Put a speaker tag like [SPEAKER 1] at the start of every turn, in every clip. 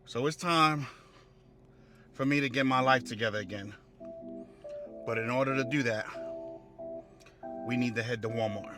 [SPEAKER 1] So it's time for me to get my life together again. But in order to do that, we need to head to Walmart.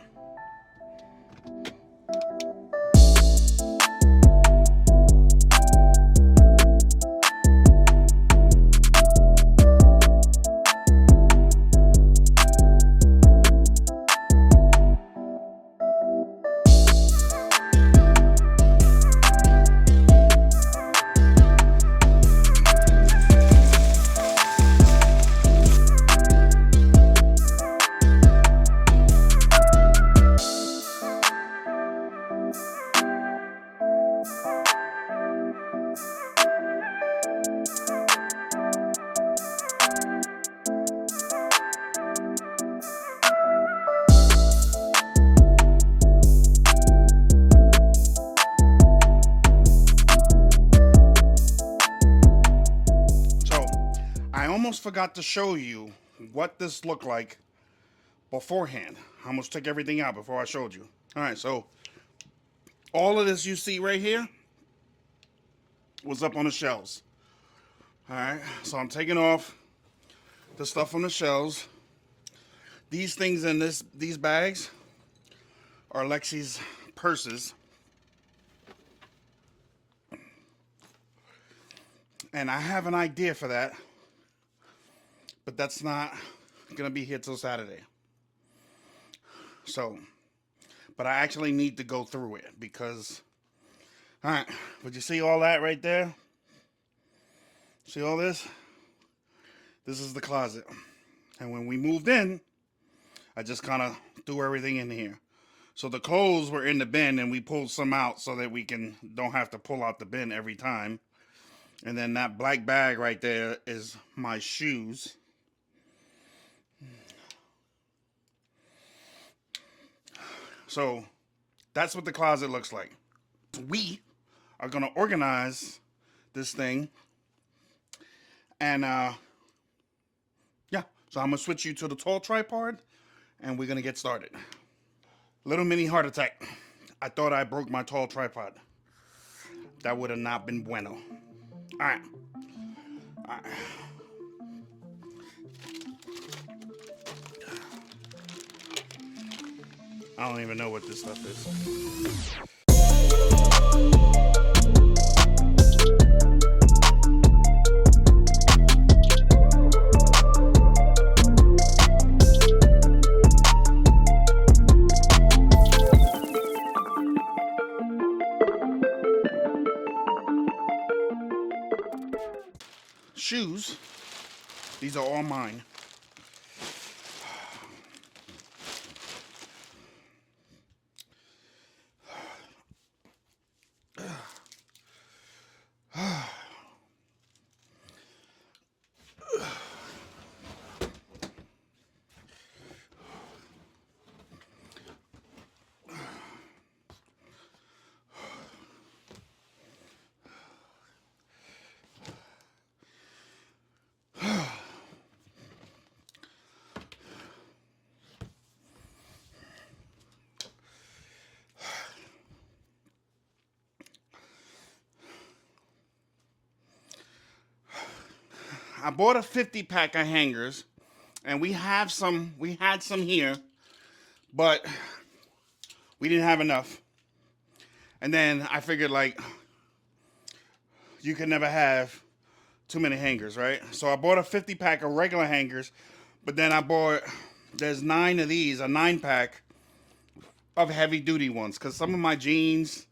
[SPEAKER 1] I almost forgot to show you what this looked like beforehand. I almost took everything out before I showed you. All right, so all of this you see right here was up on the shelves. All right, so I'm taking off the stuff on the shelves. These things in these bags are Lexi's purses. And I have an idea for that, but that's not gonna be here till Saturday. So, but I actually need to go through it because, all right, but you see all that right there? See all this? This is the closet. And when we moved in, I just kind of threw everything in here. So the clothes were in the bin and we pulled some out so that we don't have to pull out the bin every time. And then that black bag right there is my shoes. So that's what the closet looks like. We are gonna organize this thing. And yeah, so I'm gonna switch you to the tall tripod and we're gonna get started. Little mini heart attack. I thought I broke my tall tripod. That would have not been bueno. All right. I don't even know what this stuff is. Shoes, these are all mine. I bought a 50 pack of hangers and we had some here, but we didn't have enough. And then I figured, like, you can never have too many hangers, right? So I bought a 50 pack of regular hangers, but then there's 9 of these, a 9 pack of heavy duty ones, because some of my jeans,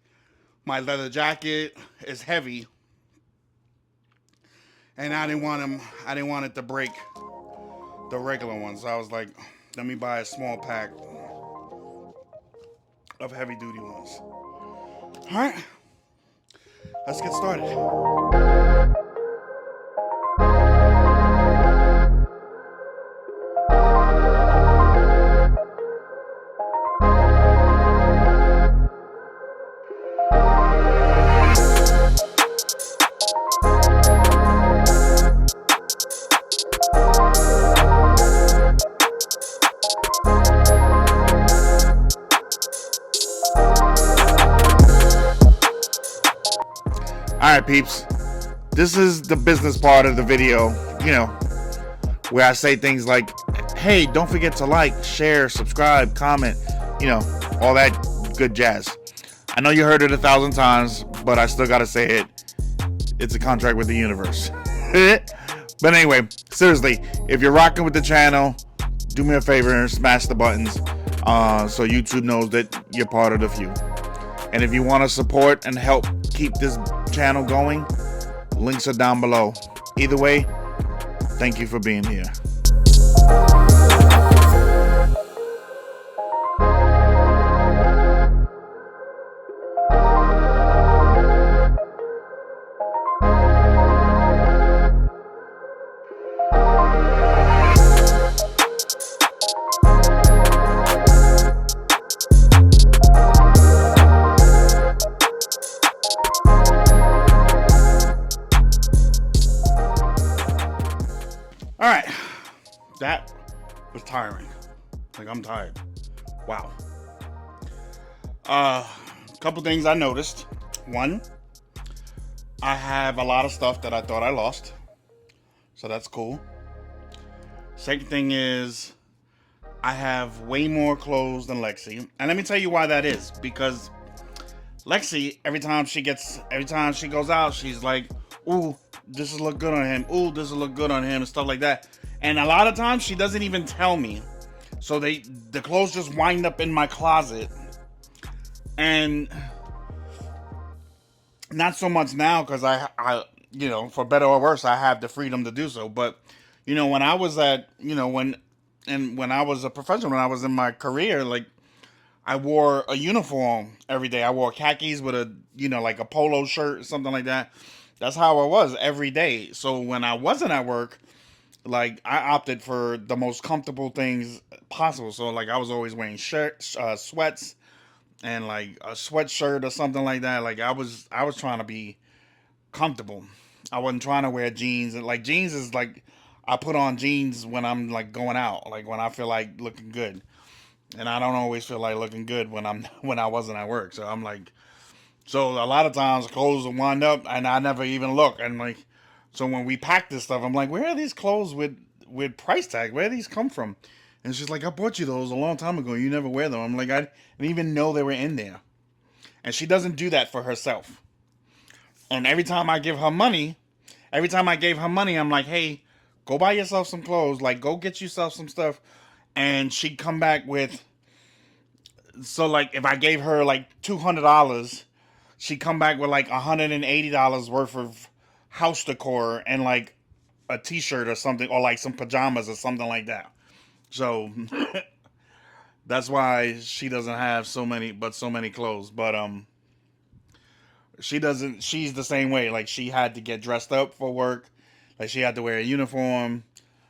[SPEAKER 1] my leather jacket is heavy. And I didn't want it to break the regular ones. So I was like, let me buy a small pack of heavy duty ones. All right, let's get started. All right, peeps.
[SPEAKER 2] this is the business part of the video, where I say things like, hey, don't forget to like, share, subscribe, comment, all that good jazz. I know you heard it 1,000 times, but I still gotta say it. It's a contract with the universe. But anyway, seriously, if you're rocking with the channel, do me a favor and smash the buttons so YouTube knows that you're part of the few. And if you want to support and help keep this channel going, links are down below. Either way, thank you for being here.
[SPEAKER 1] All right, that was tiring. Like, I'm tired. Wow. Couple things I noticed. One, I have a lot of stuff that I thought I lost, so that's cool. Second thing is, I have way more clothes than Lexi, and let me tell you why that is. Because Lexi, every time she goes out, she's like, "Ooh, this will look good on him. Ooh, this will look good on him," and stuff like that. And a lot of times she doesn't even tell me. So the clothes just wind up in my closet. And not so much now, because I for better or worse, I have the freedom to do so. But when I was when I was a professional, when I was in my career, like, I wore a uniform every day. I wore khakis with a like a polo shirt or something like that. That's how I was every day. So when I wasn't at work, like, I opted for the most comfortable things possible. So, like, I was always wearing shirts, sweats, and like a sweatshirt or something like that. Like, I was trying to be comfortable. I wasn't trying to wear jeans. And like, jeans is like, I put on jeans when I'm like going out, like when I feel like looking good. And I don't always feel like looking good when I wasn't at work. So I'm like, so a lot of times clothes will wind up and I never even look. And like, so when we pack this stuff, I'm like, where are these clothes with price tag? Where do these come from? And she's like, I bought you those a long time ago. You never wear them. I'm like, I didn't even know they were in there. And she doesn't do that for herself. And every time I gave her money, I'm like, hey, go buy yourself some clothes. Like, go get yourself some stuff. And she'd come back with, so like, if I gave her like $200, she'd come back with like $180 worth of house decor and like a t-shirt or something, or like some pajamas or something like that. So that's why she doesn't have so many clothes. But she's the same way. Like, she had to get dressed up for work. Like, she had to wear a uniform.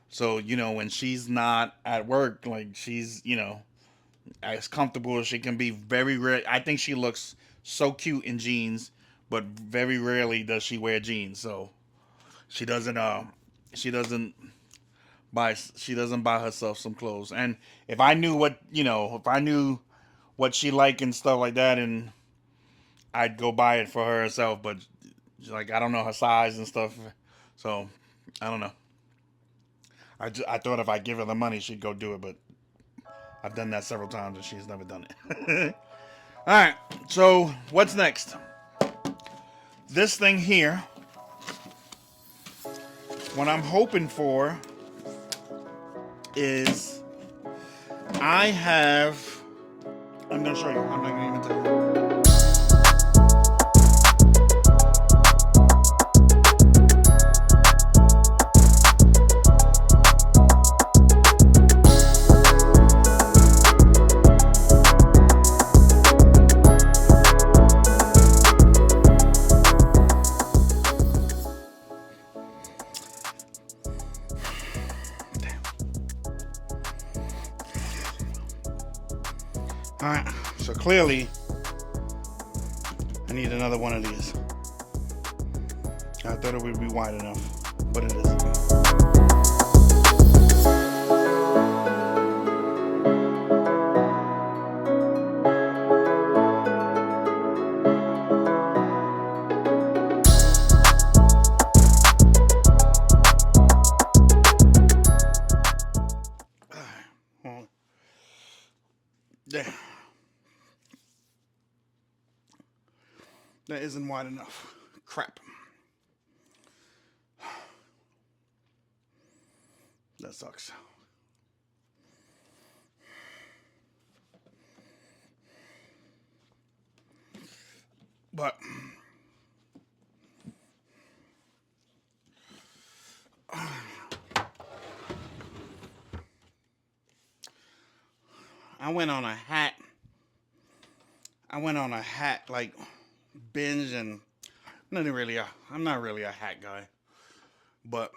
[SPEAKER 1] So, when she's not at work, like, she's, as comfortable as she can be. Very rare. I think she looks so cute in jeans, but very rarely does she wear jeans. So she doesn't buy herself some clothes. And if I knew what she liked and stuff like that, and I'd go buy it for her herself. But like, I don't know her size and stuff, so I don't know. I thought if I give her the money, she'd go do it, but I've done that several times and she's never done it. All right, so what's next? This thing here, what I'm hoping for is I'm going to show you. I'm not going to even tell you. Alright, so clearly I need another one of these. I thought it would be wide enough, but it isn't. That isn't wide enough. Crap. That sucks. But I went on a hat. Like binge, and I'm not really a hat guy, but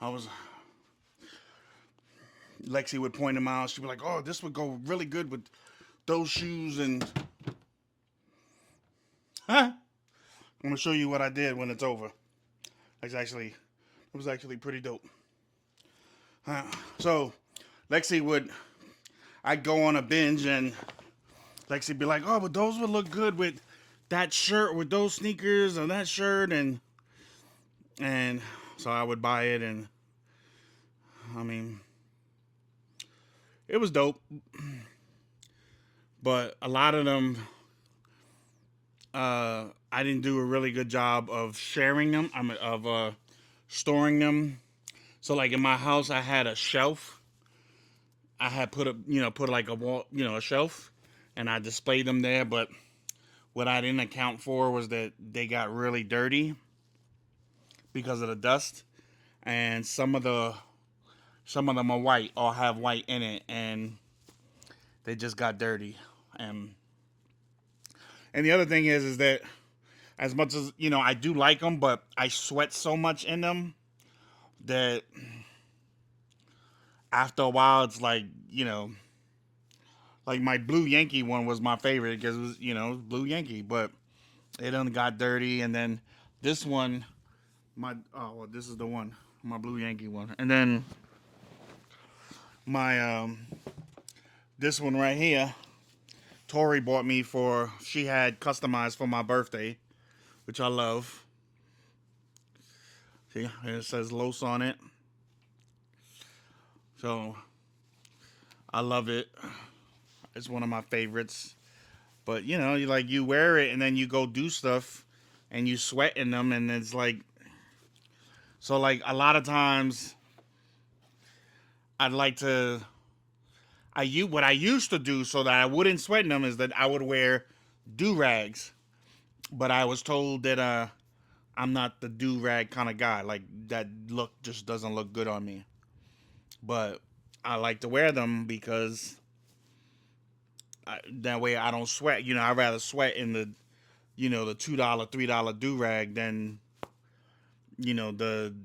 [SPEAKER 1] I was. Lexi would point them out. She'd be like, "Oh, this would go really good with those shoes." And I'm gonna show you what I did when it's over. It was actually pretty dope. So I'd go on a binge, and Lexi be like, "Oh, but those would look good with that shirt, with those sneakers, or that shirt," and so I would buy it, and I mean, it was dope, but a lot of them, I didn't do a really good job of sharing them. Storing them. So like in my house, I had a shelf. I had put like a wall, a shelf, and I displayed them there. But what I didn't account for was that they got really dirty because of the dust, and some of them are white or have white in it, and they just got dirty. And the other thing is that as much as I do like them, but I sweat so much in them that after a while it's like like my Blue Yankee one was my favorite because it was Blue Yankee, but it done got dirty. And then this one, this is the one, my Blue Yankee one, and then my this one right here, Tori bought me she had customized for my birthday, which I love. See, it says Los on it. So I love it. It's one of my favorites. But you wear it and then you go do stuff and you sweat in them, and it's like, so like a lot of times I'd like to what I used to do so that I wouldn't sweat in them is that I would wear do-rags. But I was told that I'm not the do-rag kind of guy. Like that look just doesn't look good on me. But I like to wear them because that way I don't sweat. I'd rather sweat in the the $2, $3 do-rag than the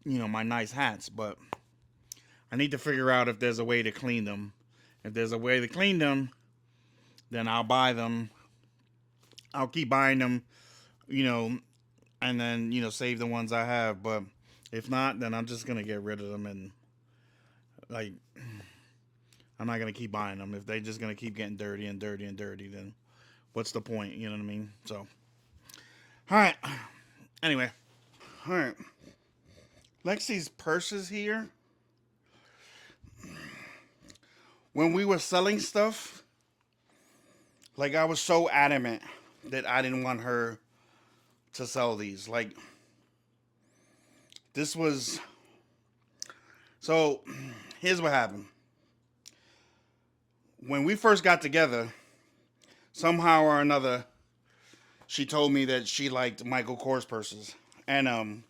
[SPEAKER 1] my nice hats. But I need to figure out if there's a way to clean them. If there's a way to clean them, then I'll buy them. I'll keep buying them, and then save the ones I have. But if not, then I'm just gonna get rid of them, and like I'm not gonna keep buying them. If they're just gonna keep getting dirty and dirty and dirty, then what's the point? You know what I mean? So, all right. Anyway, all right. Lexi's purse is here. When we were selling stuff, like I was so adamant that I didn't want her to sell these. Like this was so here's what happened. When we first got together, somehow or another, she told me that she liked Michael Kors purses. And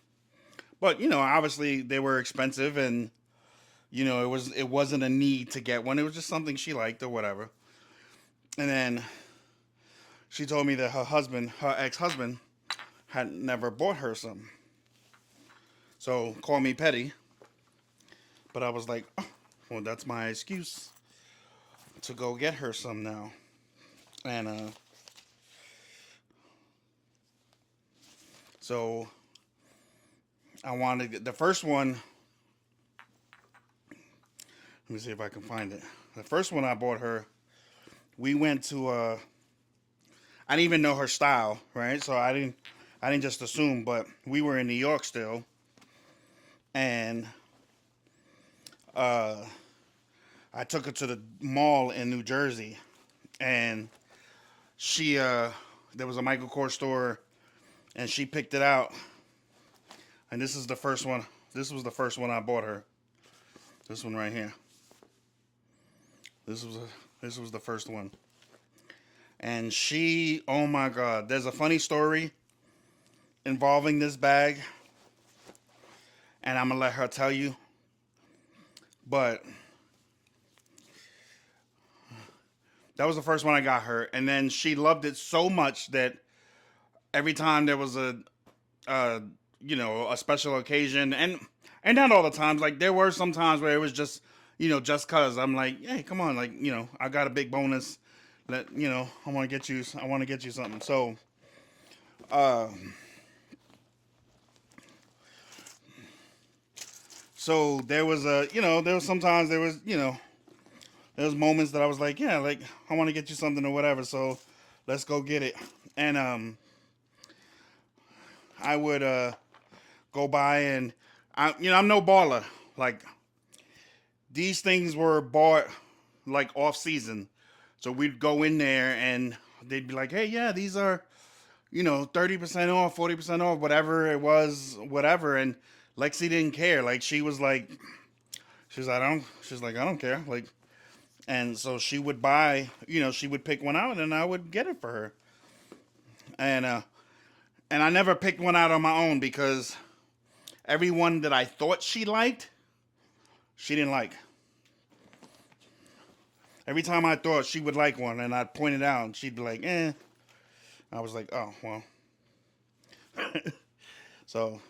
[SPEAKER 1] but obviously they were expensive, and it wasn't a need to get one. It was just something she liked or whatever. And then she told me that her ex-husband, had never bought her some. So call me petty, but I was like, oh, well, that's my excuse to go get her some now. And so I wanted the first one. Let me see if I can find it. The first one I bought her, we went to I didn't even know her style, right? So I didn't just assume, but we were in New York still, and I took her to the mall in New Jersey, and she there was a Michael Kors store, and she picked it out. And this is the first one. This was the first one I bought her. This one right here. This was the first one. And she, oh my God, there's a funny story involving this bag, and I'm gonna let her tell you. But that was the first one I got her, and then she loved it so much that every time there was a special occasion, and not all the times, like there were some times where it was just, just cause I'm like, hey, come on, like, I got a big bonus, I want to get you something. So, so there was sometimes there was moments that I was like, yeah, like I want to get you something or whatever, so let's go get it. And I would go by, and I'm no baller. Like, these things were bought like off season, so we'd go in there and they'd be like, hey, yeah, these are 30% off, 40% off, whatever it was, whatever. And Lexi didn't care. Like, she was like, I don't care. Like, and so she would buy, she would pick one out, and I would get it for her. And I never picked one out on my own, because every one that I thought she liked, she didn't like. Every time I thought she would like one, and I'd point it out, and she'd be like, eh. I was like, oh, well. So,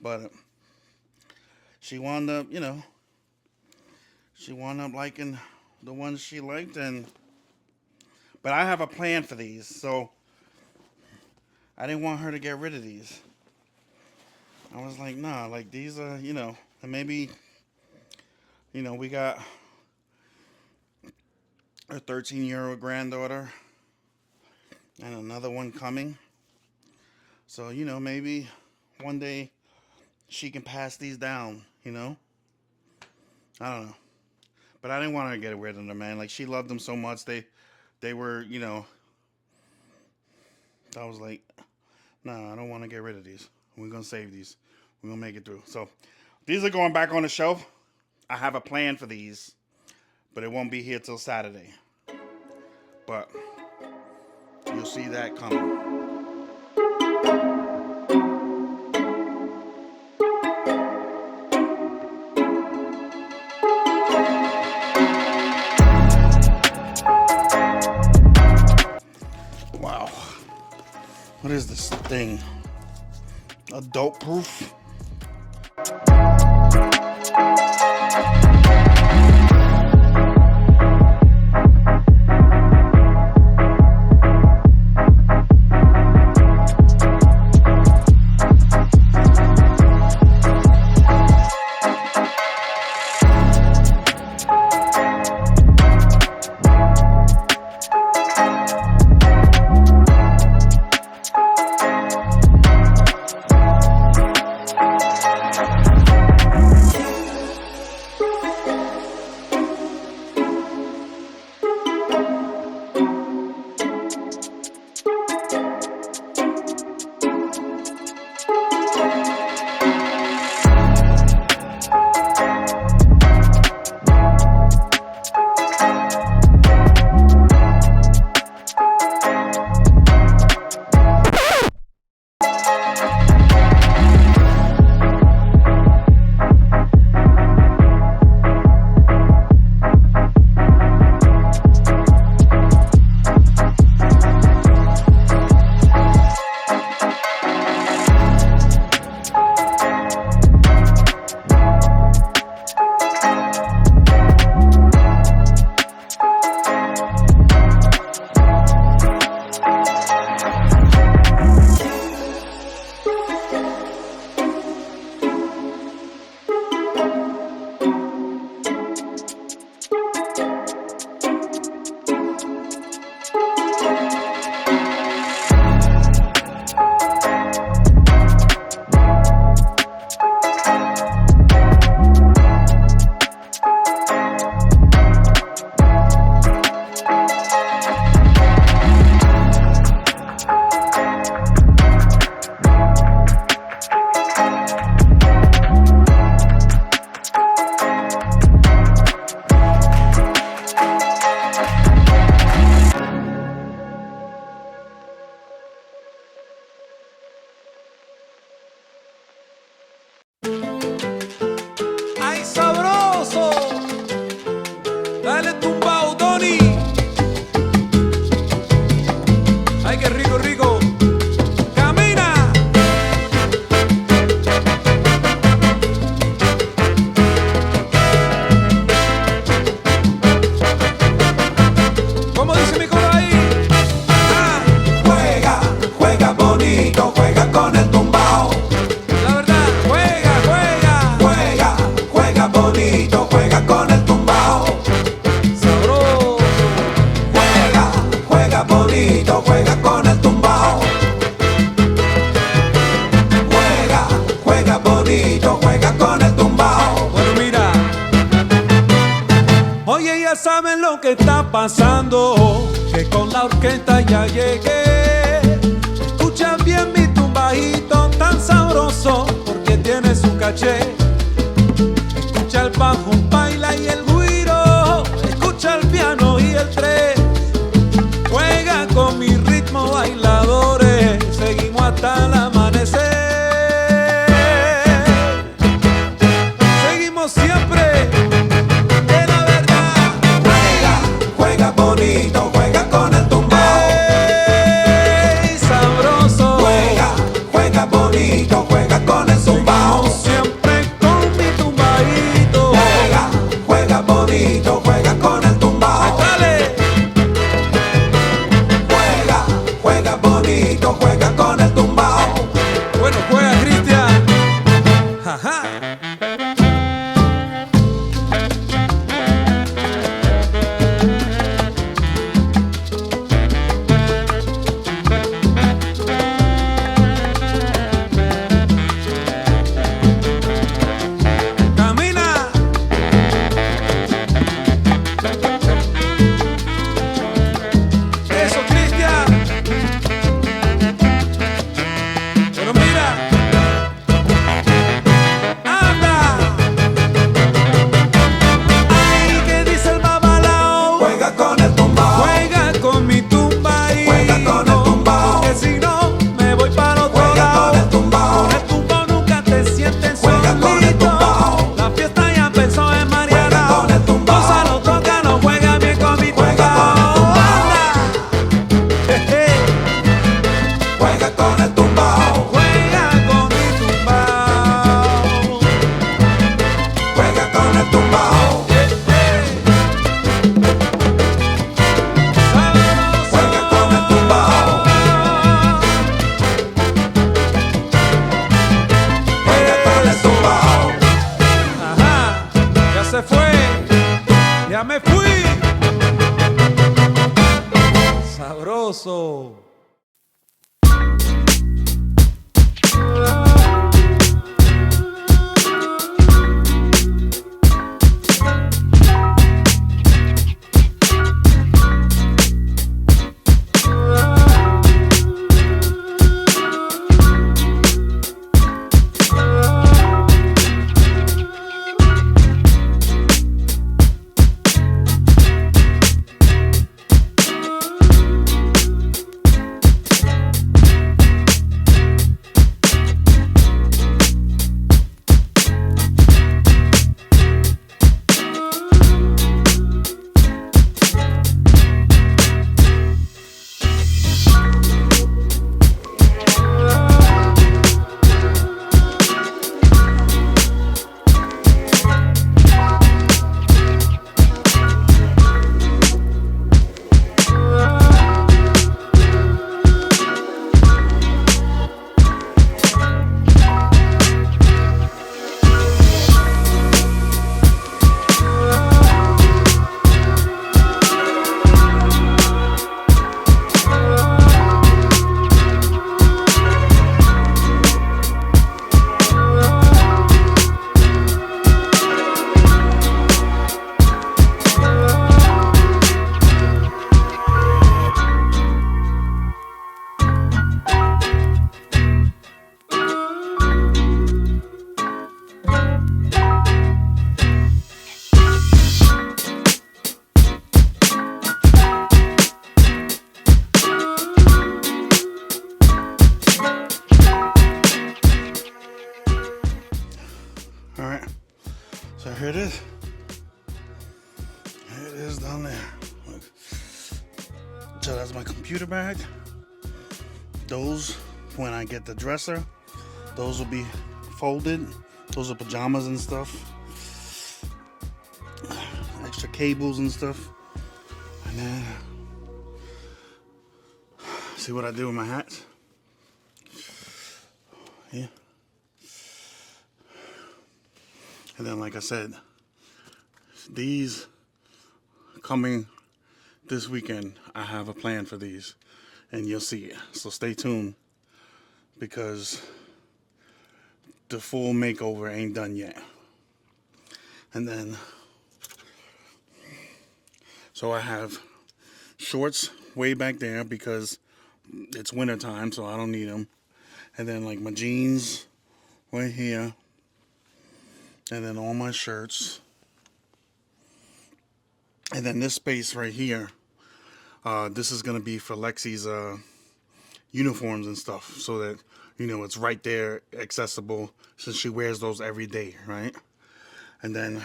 [SPEAKER 1] but she wound up, liking the ones she liked, but I have a plan for these, so I didn't want her to get rid of these. I was like, nah, like these are, and maybe, we got a 13-year-old granddaughter and another one coming. So, maybe one day she can pass these down, I don't know. But I didn't want her to get rid of them, man. Like, she loved them so much. They were, I was like, no, I don't want to get rid of these. We're going to save these. We're going to make it through. So, these are going back on the shelf. I have a plan for these, but it won't be here till Saturday. But you'll see that coming. Wow. What is this thing? Adult proof?
[SPEAKER 3] pasando, que con la orquesta ya llegué. Escucha bien mi tumbadito tan sabroso, porque tiene su caché. Escucha el bajo, baila y el güiro, escucha el piano y el tres. Juega con mi ritmo, bailadores, seguimos hasta el amanecer. Seguimos siempre. Bonito, juega con el tumbao. ¡Ey, sabroso! Juega bonito, juega con el tumbao. Siempre con mi tumbadito. Juega bonito, juega con el tumbao. ¡Dale! Juega bonito, juega con el tumbao. Bueno, juega Cristian. Jaja. Me fui. Sabroso.
[SPEAKER 1] So here it is. Here it is down there. Look. So that's my computer bag. Those, when I get the dresser, those will be folded. Those are pajamas and stuff. Extra cables and stuff. And then, see what I do with my hats? Yeah. And then, like I said, these coming this weekend, I have a plan for these, and you'll see it. So stay tuned, because the full makeover ain't done yet. And then, So I have shorts way back there because it's winter time, so I don't need them. And then like my jeans right here. And then all my shirts. And then this space right here, this is going to be for Lexi's uniforms and stuff, so that, you know, it's right there, accessible, since she wears those every day, right? And then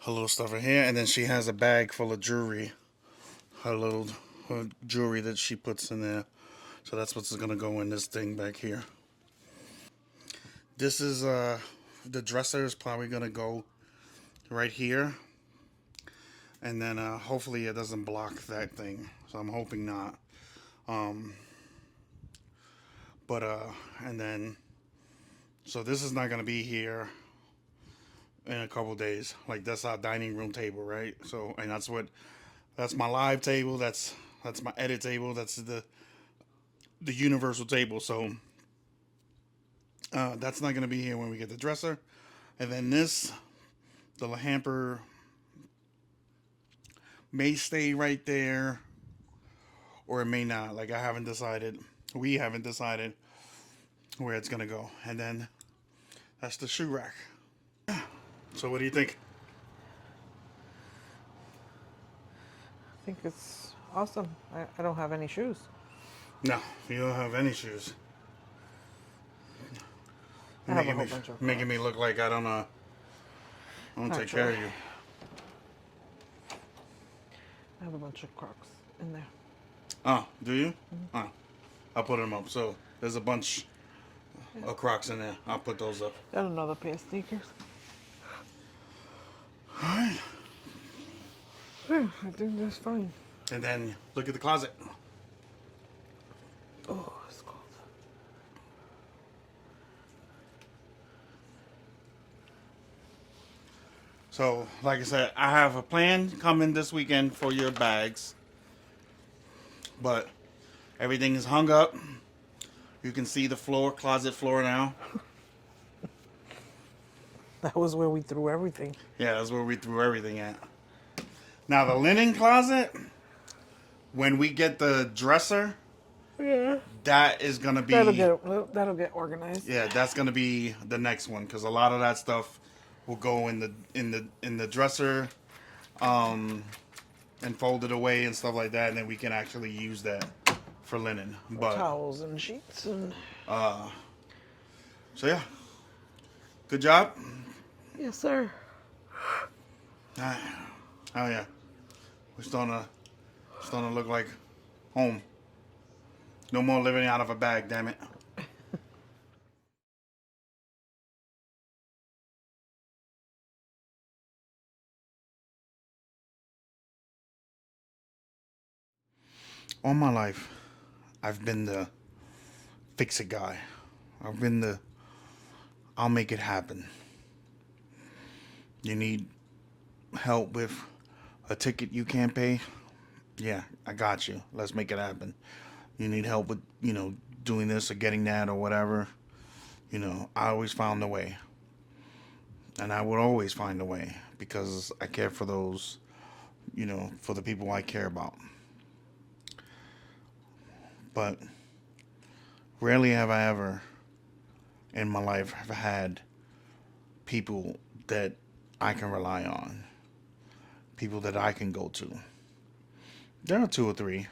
[SPEAKER 1] her little stuff right here, and then she has a bag full of jewelry, her jewelry that she puts in there. So that's what's going to go in this thing back here. This is, the dresser is probably going to go right here. And then hopefully it doesn't block that thing. So I'm hoping not. And then, so this is not going to be here in a couple days. Like, that's our dining room table, right? So, and that's my live table. That's my edit table. That's the universal table. So that's not going to be here when we get the dresser. And then this, the hamper, may stay right there, or it may not. Like, I haven't decided. We haven't decided where it's gonna go. And then that's the shoe rack. So what do you think?
[SPEAKER 4] I think it's awesome. I don't have any shoes.
[SPEAKER 1] No, you don't have any shoes.
[SPEAKER 4] I have a whole bunch of
[SPEAKER 1] Making me look like I don't take care of you.
[SPEAKER 4] I have a bunch of Crocs in there.
[SPEAKER 1] Oh, do you? Oh, I'll put them up. So there's a bunch of Crocs in there. I'll put those up.
[SPEAKER 4] And another pair of sneakers.
[SPEAKER 1] Alright.
[SPEAKER 4] Yeah, I think that's fine.
[SPEAKER 1] And then look at the closet.
[SPEAKER 4] Oh, it's cold.
[SPEAKER 1] So, like I said, I have a plan coming this weekend for your bags. But everything is hung up. You can see the floor, closet floor now.
[SPEAKER 4] That was where we threw everything.
[SPEAKER 1] Yeah, that's where we threw everything at. Now the linen closet, when we get the dresser,
[SPEAKER 4] Yeah.
[SPEAKER 1] that is gonna be
[SPEAKER 4] That'll get organized.
[SPEAKER 1] yeah, that's gonna be the next one, because a lot of that stuff will go in the dresser, and fold it away and stuff like that, and then we can actually use that for linen. But
[SPEAKER 4] Towels and sheets and.
[SPEAKER 1] so yeah, good job.
[SPEAKER 4] Yes, sir.
[SPEAKER 1] Oh yeah, we're starting to look like home. No more living out of a bag, damn it. All my life, I've been the fix-it guy. I've been the I'll make it happen. You need help with a ticket you can't pay? Yeah, I got you. Let's make it happen. You need help with, doing this or getting that or whatever. I always found a way. And I would always find a way because I care for those, for the people I care about. But rarely have I ever in my life have had people that I can rely on. People that I can go to. There are 2 or 3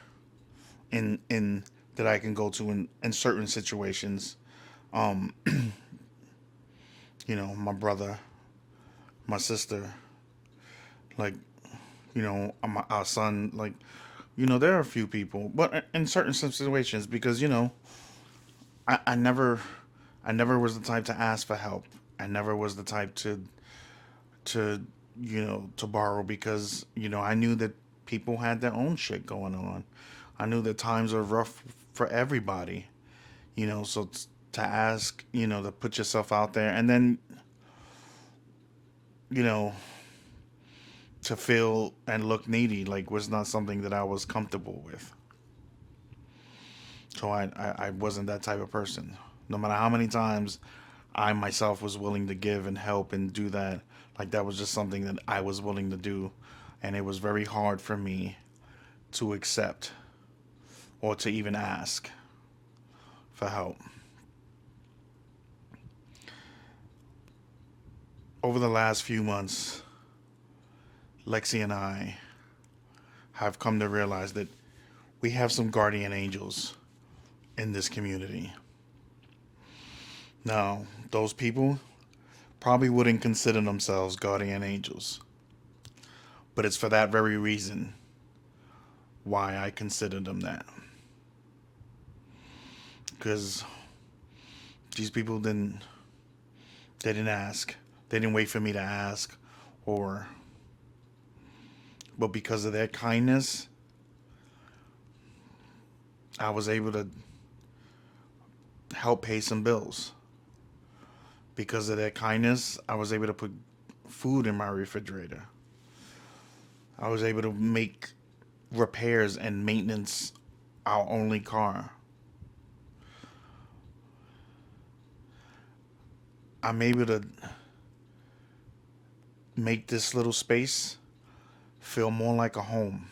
[SPEAKER 1] in that I can go to in certain situations. My brother, my sister, like, our son, like, there are a few people, but in certain situations, because, I never was the type to ask for help. I never was the type to borrow, because, I knew that people had their own shit going on. I knew that times are rough for everybody, so to ask, to put yourself out there, and then, to feel and look needy, like, was not something that I was comfortable with. So I wasn't that type of person. No matter how many times I myself was willing to give and help and do that, like, that was just something that I was willing to do.
[SPEAKER 2] And it was very hard for me to accept or to even ask for help. Over the last few months, Lexi and I have come to realize that we have some guardian angels in this community. Now, those people probably wouldn't consider themselves guardian angels, but it's for that very reason why I consider them that. Because these people didn't ask. They didn't wait for me to ask, but because of their kindness, I was able to help pay some bills. Because of their kindness, I was able to put food in my refrigerator. I was able to make repairs and maintenance our only car. I'm able to make this little space feel more like a home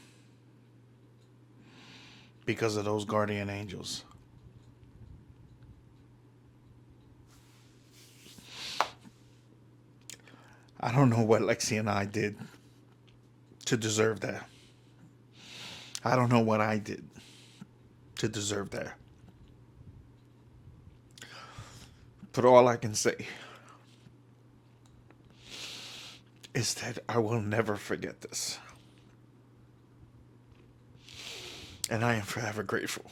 [SPEAKER 2] because of those guardian angels. I don't know what Lexi and I did to deserve that. I don't know what I did to deserve that. But all I can say is that I will never forget this. And I am forever grateful.